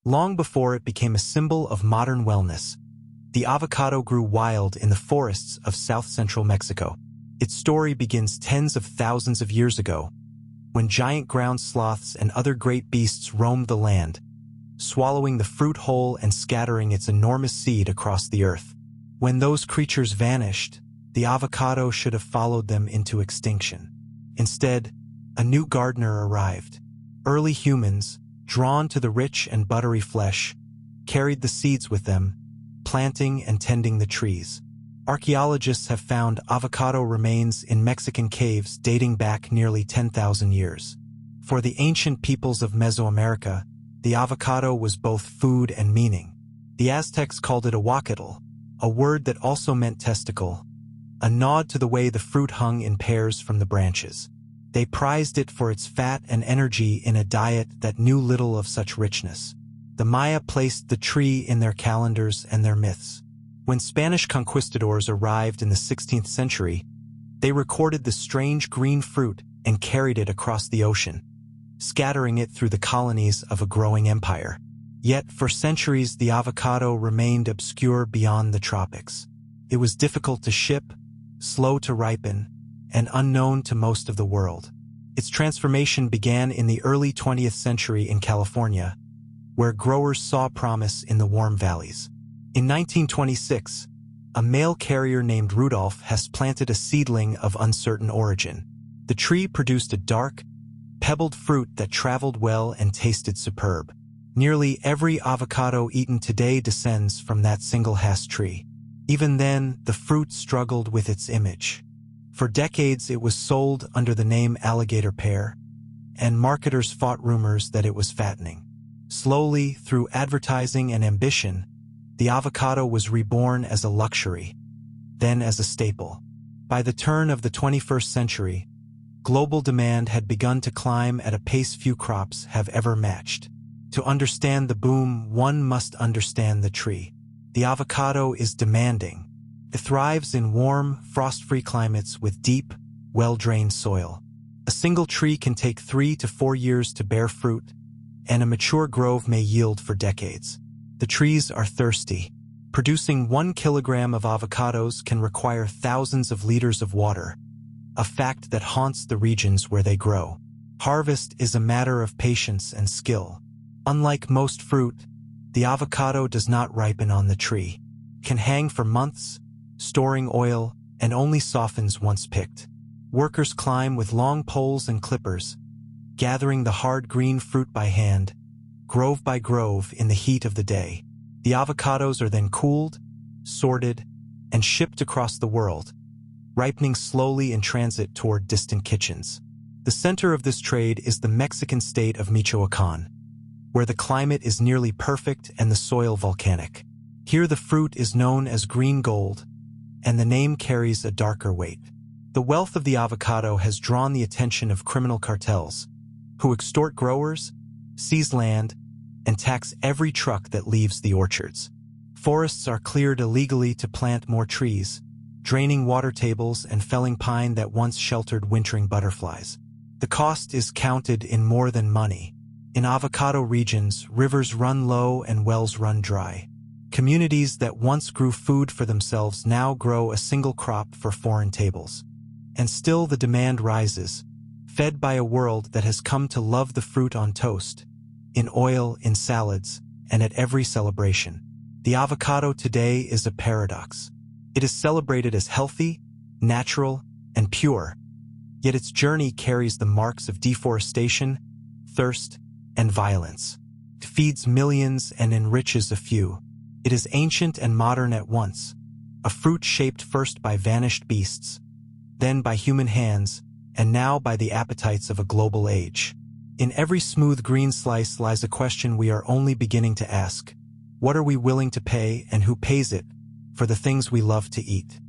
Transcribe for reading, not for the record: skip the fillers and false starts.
Long before it became a symbol of modern wellness, the avocado grew wild in the forests of south-central Mexico. Its story begins tens of thousands of years ago, when giant ground sloths and other great beasts roamed the land, swallowing the fruit whole and scattering its enormous seed across the earth. When those creatures vanished, the avocado should have followed them into extinction. Instead, a new gardener arrived. Early humans, drawn to the rich and buttery flesh, carried the seeds with them, planting and tending the trees. Archaeologists have found avocado remains in Mexican caves dating back nearly 10,000 years. For the ancient peoples of Mesoamerica, the avocado was both food and meaning. The Aztecs called it ahuacatl, a word that also meant testicle, a nod to the way the fruit hung in pairs from the branches. They prized it for its fat and energy in a diet that knew little of such richness. The Maya placed the tree in their calendars and their myths. When Spanish conquistadors arrived in the 16th century, they recorded the strange green fruit and carried it across the ocean, scattering it through the colonies of a growing empire. Yet, for centuries, the avocado remained obscure beyond the tropics. It was difficult to ship, slow to ripen, and unknown to most of the world. Its transformation began in the early 20th century in California, where growers saw promise in the warm valleys. In 1926, a mail carrier named Rudolph Hess planted a seedling of uncertain origin. The tree produced a dark, pebbled fruit that traveled well and tasted superb. Nearly every avocado eaten today descends from that single Hess tree. Even then, the fruit struggled with its image. For decades, it was sold under the name alligator pear, and marketers fought rumors that it was fattening. Slowly, through advertising and ambition, the avocado was reborn as a luxury, then as a staple. By the turn of the 21st century, global demand had begun to climb at a pace few crops have ever matched. To understand the boom, one must understand the tree. The avocado is demanding. It thrives in warm, frost-free climates with deep, well-drained soil. A single tree can take 3 to 4 years to bear fruit, and a mature grove may yield for decades. The trees are thirsty. Producing 1 kilogram of avocados can require thousands of liters of water, a fact that haunts the regions where they grow. Harvest is a matter of patience and skill. Unlike most fruit, the avocado does not ripen on the tree. It can hang for months, storing oil, and only softens once picked. Workers climb with long poles and clippers, gathering the hard green fruit by hand, grove by grove in the heat of the day. The avocados are then cooled, sorted, and shipped across the world, ripening slowly in transit toward distant kitchens. The center of this trade is the Mexican state of Michoacán, where the climate is nearly perfect and the soil volcanic. Here the fruit is known as green gold, and the name carries a darker weight. The wealth of the avocado has drawn the attention of criminal cartels, who extort growers, seize land, and tax every truck that leaves the orchards. Forests are cleared illegally to plant more trees, draining water tables and felling pine that once sheltered wintering butterflies. The cost is counted in more than money. In avocado regions, rivers run low and wells run dry. Communities that once grew food for themselves now grow a single crop for foreign tables. And still the demand rises, fed by a world that has come to love the fruit on toast, in oil, in salads, and at every celebration. The avocado today is a paradox. It is celebrated as healthy, natural, and pure, yet its journey carries the marks of deforestation, thirst, and violence. It feeds millions and enriches a few. It is ancient and modern at once, a fruit shaped first by vanished beasts, then by human hands, and now by the appetites of a global age. In every smooth green slice lies a question we are only beginning to ask. What are we willing to pay, and who pays it, for the things we love to eat?